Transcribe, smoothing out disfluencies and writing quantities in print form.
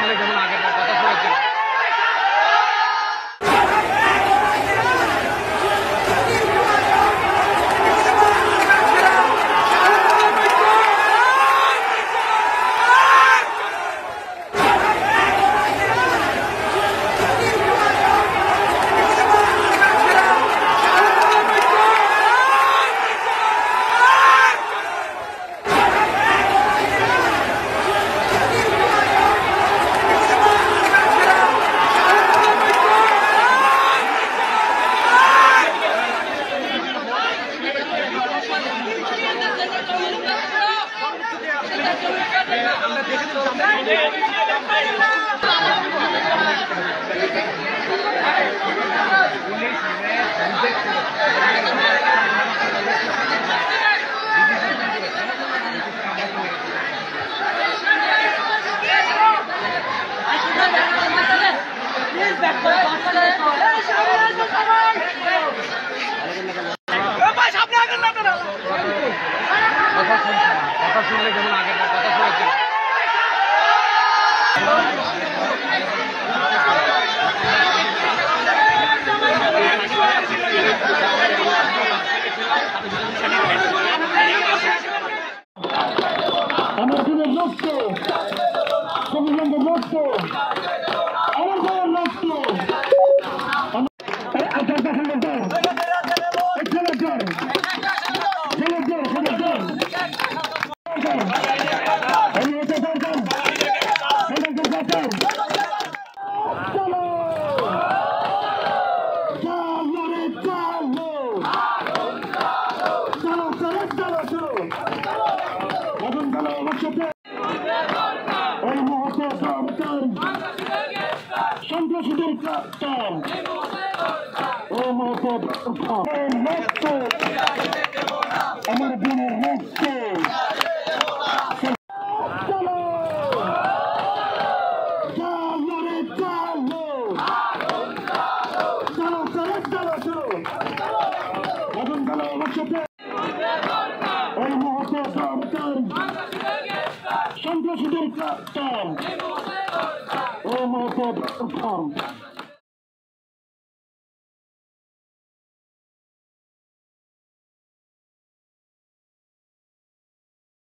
শুনলে যেমন আগের কথা শুনেছিল। কথা শুনলে যেমন আগের কথা শুনেছিল। আমার দিনের লক্ষ্য সংবিধানের লক্ষ্য আমার দেওয়ার লক্ষ্য এই মুহূর্তে সন্ত্রাসীদের কাপ্তান এই মুহূর্তে আমার দিনের লক্ষ্য এই মুহূর্তে সন্ত্রাসীদের কাপ্তান এই মুহূর্তে